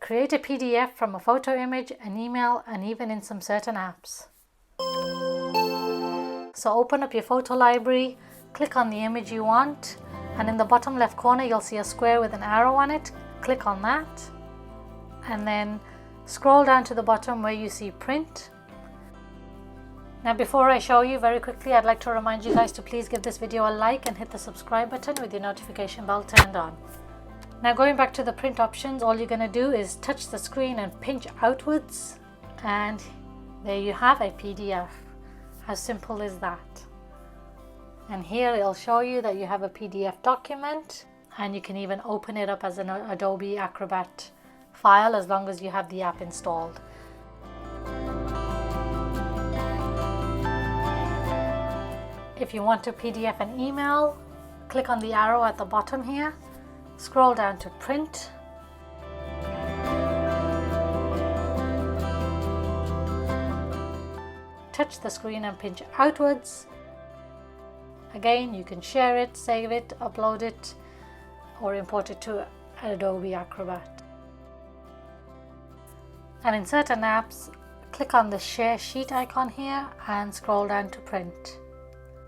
create a PDF from a photo image, an email, and even in some certain apps. So open up your photo library, click on the image you want, and in the bottom left corner you'll see a square with an arrow on it. Click on that, and then scroll down to the bottom where you see print. Now before I show you very quickly, I'd like to remind you guys to please give this video a like and hit the subscribe button with your notification bell turned on. Now going back to the print options, all you're going to do is touch the screen and pinch outwards, and there you have a PDF. How simple is that? And here it'll show you that you have a PDF document, and you can even open it up as an Adobe Acrobat file as long as you have the app installed. If you want to PDF an email, click on the arrow at the bottom here, scroll down to print, touch the screen and pinch outwards. Again, you can share it, save it, upload it, or import it to Adobe Acrobat. And in certain apps, click on the share sheet icon here and scroll down to print.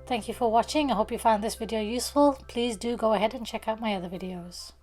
Thank you for watching. I hope you found this video useful. Please do go ahead and check out my other videos.